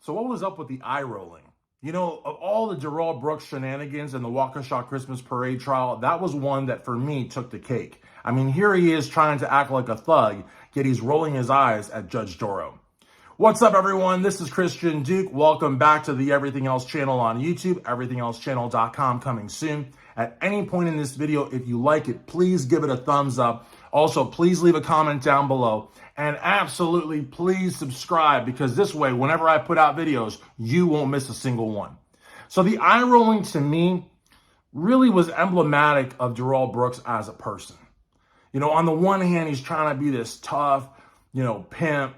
So what was up with the eye rolling? You know, of all the Darrell Brooks shenanigans and the Waukesha Christmas Parade trial, that was one that for me took the cake. I mean, here he is trying to act like a thug, yet he's rolling his eyes at Judge Darrell. What's up, everyone? This is Christian Duke. Welcome back to the Everything Else channel on YouTube, everythingelsechannel.com, coming soon. At any point in this video, if you like it, please give it a thumbs up. Also, please leave a comment down below. And absolutely, please subscribe, because this way, whenever I put out videos, you won't miss a single one. So the eye rolling to me really was emblematic of Darrell Brooks as a person. You know, on the one hand, he's trying to be this tough, pimp,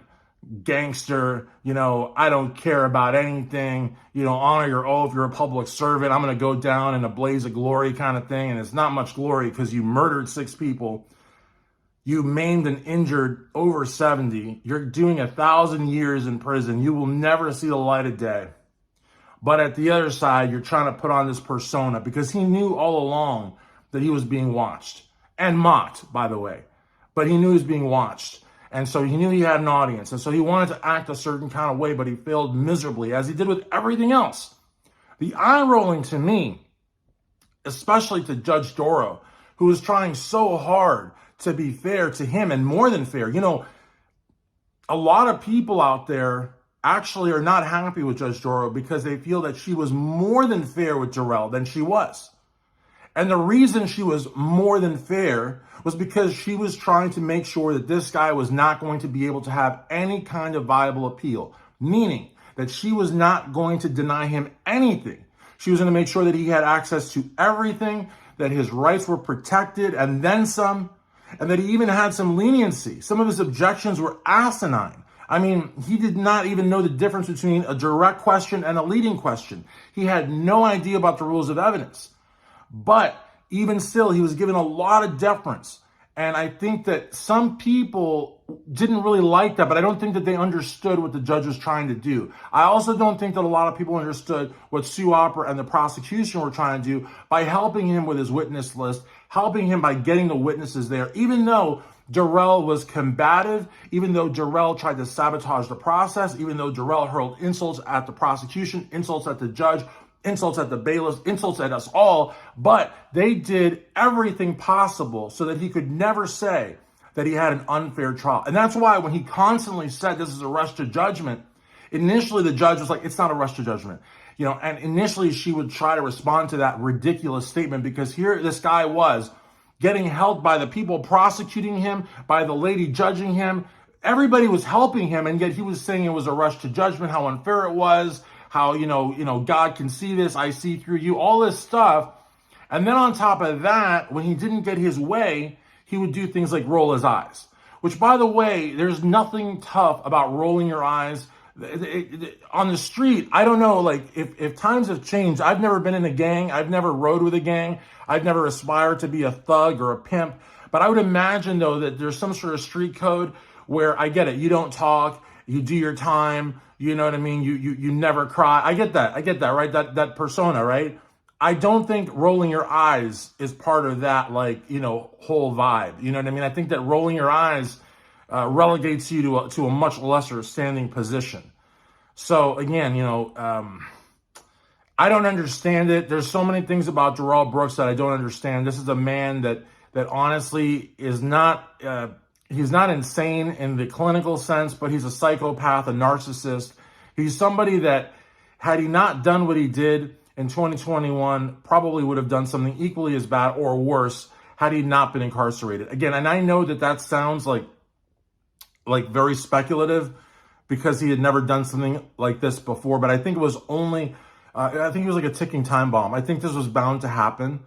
gangster, I don't care about anything, honor your oath, you're a public servant, I'm going to go down in a blaze of glory kind of thing. And it's not much glory because you murdered 6 people. You maimed and injured over 70. You're doing 1,000 years in prison. You will never see the light of day. But at the other side, you're trying to put on this persona because he knew all along that he was being watched and mocked, by the way. But he knew he was being watched. And so he knew he had an audience. And so he wanted to act a certain kind of way, but he failed miserably, as he did with everything else. The eye rolling to me, especially to Judge Darrell, who was trying so hard to be fair to him and more than fair. A lot of people out there actually are not happy with Judge Darrell because they feel that she was more than fair with Darrell than she was. And the reason she was more than fair was because she was trying to make sure that this guy was not going to be able to have any kind of viable appeal, meaning that she was not going to deny him anything. She was going to make sure that he had access to everything, that his rights were protected and then some, and that he even had some leniency. Some of his objections were asinine. I mean, he did not even know the difference between a direct question and a leading question. He had no idea about the rules of evidence. But even still, he was given a lot of deference. And I think that some people didn't really like that, but I don't think that they understood what the judge was trying to do. I also don't think that a lot of people understood what Sue Opper and the prosecution were trying to do by helping him with his witness list, helping him by getting the witnesses there, even though Darrell was combative, even though Darrell tried to sabotage the process, even though Darrell hurled insults at the prosecution, insults at the judge, insults at the bailiffs, insults at us all, but they did everything possible so that he could never say that he had an unfair trial. And that's why when he constantly said this is a rush to judgment, initially the judge was like, it's not a rush to judgment. And initially she would try to respond to that ridiculous statement because here this guy was getting helped by the people prosecuting him, by the lady judging him. Everybody was helping him, and yet he was saying it was a rush to judgment, how unfair it was, how, God can see this, I see through you, all this stuff. And then on top of that, when he didn't get his way, he would do things like roll his eyes, which, by the way, there's nothing tough about rolling your eyes. On the street, I don't know, if times have changed, I've never been in a gang, I've never rode with a gang, I've never aspired to be a thug or a pimp, but I would imagine, though, that there's some sort of street code where, I get it, you don't talk, you do your time, you know what I mean, you never cry. I get that, right, that persona, right? I don't think rolling your eyes is part of that, whole vibe, you know what I mean? I think that rolling your eyes relegates you to a much lesser standing position. So again, I don't understand it. There's so many things about Darrell Brooks that I don't understand. This is a man that honestly is not, he's not insane in the clinical sense, but he's a psychopath, a narcissist. He's somebody that, had he not done what he did in 2021, probably would have done something equally as bad or worse had he not been incarcerated. Again, and I know that sounds like very speculative because he had never done something like this before, but I think it was only, I think it was like a ticking time bomb. I think this was bound to happen.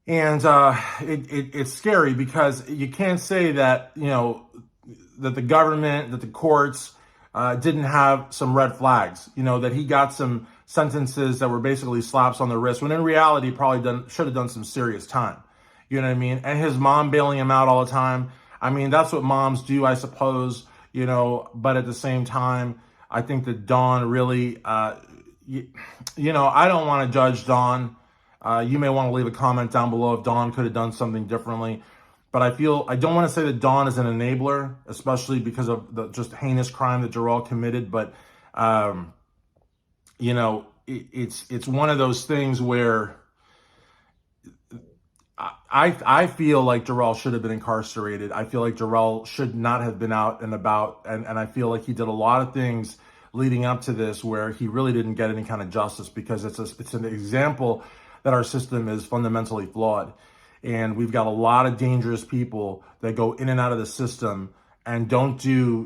And it's scary because you can't say that, that the government, that the courts didn't have some red flags, that he got some sentences that were basically slaps on the wrist, when in reality, probably should have done some serious time. You know what I mean? And his mom bailing him out all the time. I mean, that's what moms do, I suppose, but at the same time, I think that Dawn really, I don't want to judge Dawn. You may want to leave a comment down below if Dawn could have done something differently. But I don't want to say that Dawn is an enabler, especially because of the just heinous crime that Darrell committed. But Um, it's one of those things where I feel like Darrell should have been incarcerated. I feel like Darrell should not have been out and about, and I feel like he did a lot of things leading up to this where he really didn't get any kind of justice, because it's an example that our system is fundamentally flawed, and we've got a lot of dangerous people that go in and out of the system and don't do,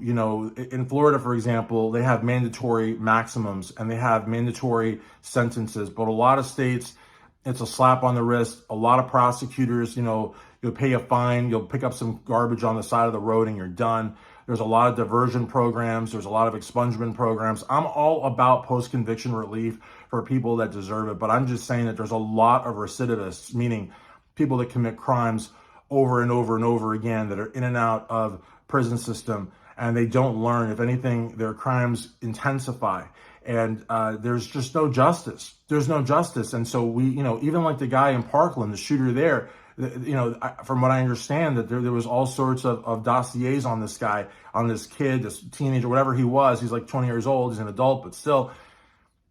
in Florida, for example, they have mandatory maximums and they have mandatory sentences, but a lot of states, it's a slap on the wrist. A lot of prosecutors, you'll pay a fine, you'll pick up some garbage on the side of the road and you're done. There's a lot of diversion programs. There's a lot of expungement programs. I'm all about post-conviction relief for people that deserve it, but I'm just saying that there's a lot of recidivists, meaning people that commit crimes over and over and over again, that are in and out of prison system, and they don't learn. If anything, their crimes intensify. And there's just no justice. There's no justice. And so we, even like the guy in Parkland, the shooter there, from what I understand, that there was all sorts of dossiers on this guy, on this kid, this teenager, whatever he was. He's like 20 years old. He's an adult, but still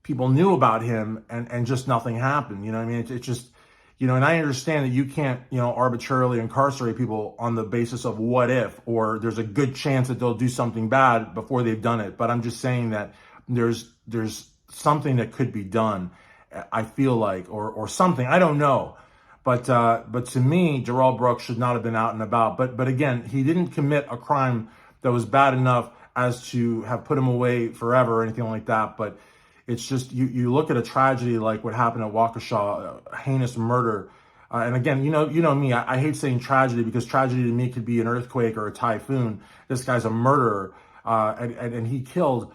people knew about him, and just nothing happened. You know what I mean? It's just, and I understand that you can't, arbitrarily incarcerate people on the basis of what if, or there's a good chance that they'll do something bad before they've done it. But I'm just saying that there's something that could be done, I feel like, or something. I don't know. But to me, Darrell Brooks should not have been out and about. But again, he didn't commit a crime that was bad enough as to have put him away forever or anything like that. But it's just, you look at a tragedy like what happened at Waukesha, a heinous murder. And again, you know me, I hate saying tragedy, because tragedy to me could be an earthquake or a typhoon. This guy's a murderer, and he killed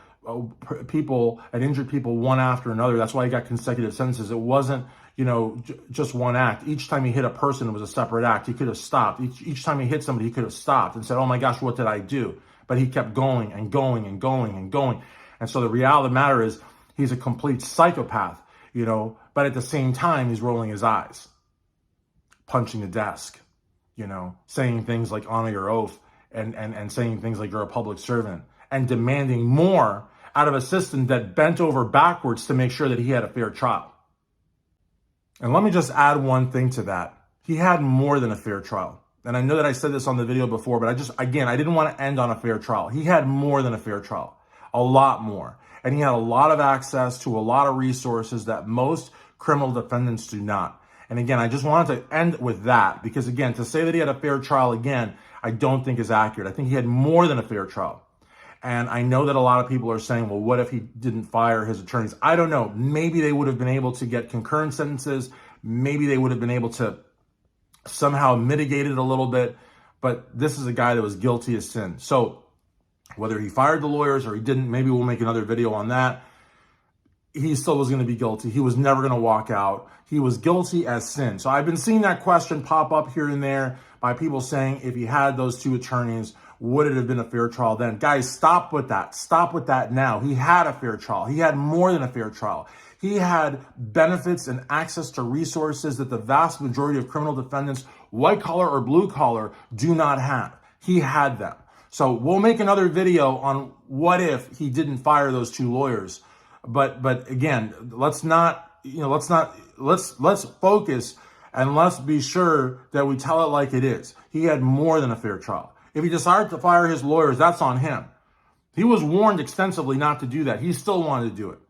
people and injured people one after another. That's why he got consecutive sentences. It wasn't, just one act. Each time he hit a person, it was a separate act. He could have stopped. Each time he hit somebody, he could have stopped and said, oh my gosh, what did I do? But he kept going and going and going and going. And so the reality of the matter is, he's a complete psychopath, but at the same time, he's rolling his eyes, punching the desk, saying things like honor your oath, and saying things like you're a public servant, and demanding more out of a system that bent over backwards to make sure that he had a fair trial. And let me just add one thing to that. He had more than a fair trial. And I know that I said this on the video before, but I didn't want to end on a fair trial. He had more than a fair trial, a lot more. And he had a lot of access to a lot of resources that most criminal defendants do not. And again, I just wanted to end with that, because again, to say that he had a fair trial, again, I don't think is accurate. I think he had more than a fair trial. And I know that a lot of people are saying, well, what if he didn't fire his attorneys? I don't know. Maybe they would have been able to get concurrent sentences. Maybe they would have been able to somehow mitigate it a little bit. But this is a guy that was guilty as sin. So whether he fired the lawyers or he didn't, maybe we'll make another video on that. He still was going to be guilty. He was never going to walk out. He was guilty as sin. So I've been seeing that question pop up here and there by people saying, if he had those two attorneys, would it have been a fair trial then? Guys, stop with that. Stop with that now. He had a fair trial. He had more than a fair trial. He had benefits and access to resources that the vast majority of criminal defendants, white collar or blue collar, do not have. He had them. So we'll make another video on what if he didn't fire those two lawyers. But again, let's focus, and let's be sure that we tell it like it is. He had more than a fair trial. If he decided to fire his lawyers, that's on him. He was warned extensively not to do that. He still wanted to do it.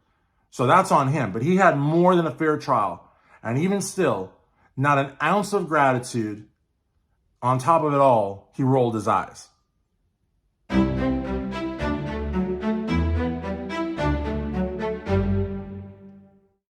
So that's on him. But he had more than a fair trial. And even still, not an ounce of gratitude. On top of it all, he rolled his eyes.